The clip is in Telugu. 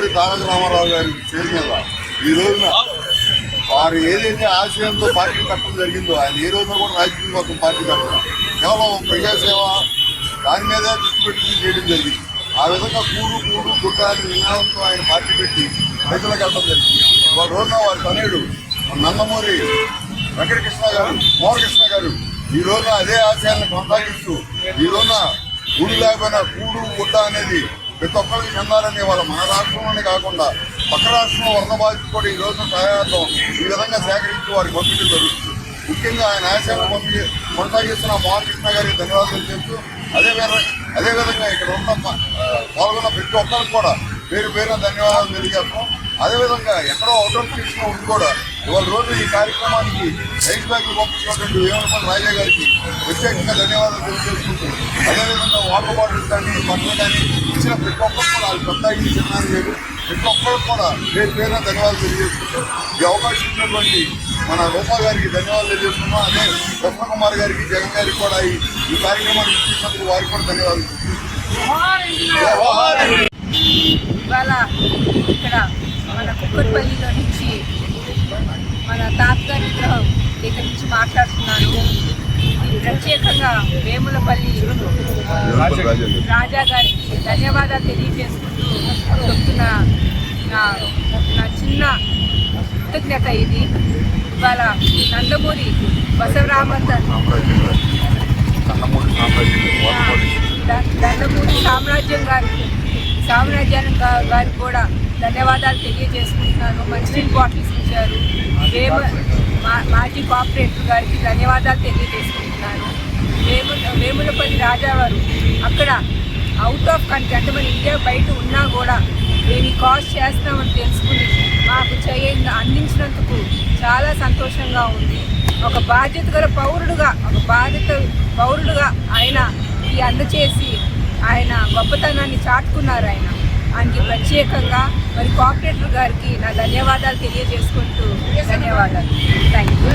నందమూరి తారక రామారావు గారి పేరు మీద ఈ రోజున వారు ఏదైతే ఆశయంతో పార్టీ కట్టడం జరిగిందో ఆయన ఏ రోజున కూడా రాజకీయ కోసం పార్టీ కట్టడం కేవలం ప్రజాసేవ దాని మీదే దృష్టి పెట్టుకుని చేయడం జరిగింది. ఆ విధంగా కూడు గుడ్డ అని నినాదంతో ఆయన పార్టీ పెట్టి ప్రజలకు వెళ్ళడం జరిగింది. ఒక రోజున వారి తనయుడు నందమూరి వెంకటకృష్ణ గారు మోహనకృష్ణ గారు ఈ రోజున అదే ఆశయాలను కొనసాగిస్తూ ఈ రోజున గుడి లేకపోయినా కూడు గుడ్డ అనేది ప్రతి ఒక్కరికి చెందాలని వాళ్ళ మన రాష్ట్రంలోనే కాకుండా పక్క రాష్ట్రంలో వరద బాధితులు కూడా ఈ రోజున సహాయార్థం ఈ విధంగా సేకరించి వారికి పంపించడం జరుగుతుంది. ముఖ్యంగా ఆయన ఆశయాలను కొనసాగిస్తున్న మోహనకృష్ణ గారికి ధన్యవాదాలు చెప్తూ అదేవిధంగా ఇక్కడ ఉన్న పాల్గొన్న ప్రతి ఒక్కరికి కూడా పేరు పేరున ధన్యవాదాలు తెలియజేస్తాం. అదేవిధంగా ఎక్కడో అవుట్ ఆఫ్ స్టేషన్ ఉండి కూడా ఇవాళ రోజు ఈ కార్యక్రమానికి రైస్ బ్యాగ్లు పంపించినటువంటి వేమనపల్లి రాజా గారికి ప్రత్యేకంగా ధన్యవాదాలు తెలియజేసుకుంటూ అదేవిధంగా వాటర్ బాటిల్స్ కానీ బట్టలు కానీ ఇచ్చిన ప్రతి ఒక్కరు కూడా అది కొత్తగా చిన్నాను లేదు ప్రతి ఒక్కరికి కూడా పేరు పేరున ధన్యవాదాలు తెలియజేసుకుంటూ ఈ అవకాశం ఇచ్చినటువంటి మన రూపా గారికి ధన్యవాదాలు తెలియజేస్తున్నాం. అదే కృష్ణకుమార్ గారికి జగన్ గారికి కూడా ఈ కార్యక్రమానికి ఇచ్చినందుకు వారికి కూడా ధన్యవాదాలు. ఇవాళ ఇక్కడ మన కుక్కట్పల్లిలో నుంచి మన తాతగారి విగ్రహం దగ్గర నుంచి మాట్లాడుతున్నాను. ఇది ప్రత్యేకంగా వేములపల్లి రాజా గారికి ధన్యవాదాలు తెలియజేసుకుంటూ చెప్తున్న నా చిన్న కృతజ్ఞత ఇది. ఇవాళ నందమూరి నందమూరి సామ్రాజ్యానికి గారికి కూడా ధన్యవాదాలు తెలియజేసుకుంటున్నాను. మంచినీళ్ళ బాటిల్స్ ఇచ్చారు. మాజీ కార్పొరేటర్ గారికి ధన్యవాదాలు తెలియజేసుకుంటున్నాను. వేములపల్లి రాజావారు అక్కడ అవుట్ ఆఫ్ కంట్రీ అంటే మన ఇండియా బయట ఉన్నా కూడా మేము కాస్ట్ చేస్తామని తెలుసుకుని మాకు అందించినందుకు చాలా సంతోషంగా ఉంది. ఒక బాధ్యత గల పౌరుడుగా ఆయన ఈ అందచేసి ఆయన గొప్పతనాన్ని చాటుకున్నారు. ఆయనకి ప్రత్యేకంగా మరి కార్పొరేటర్ గారికి నా ధన్యవాదాలు తెలియజేసుకుంటూ ధన్యవాదాలు. Thank you.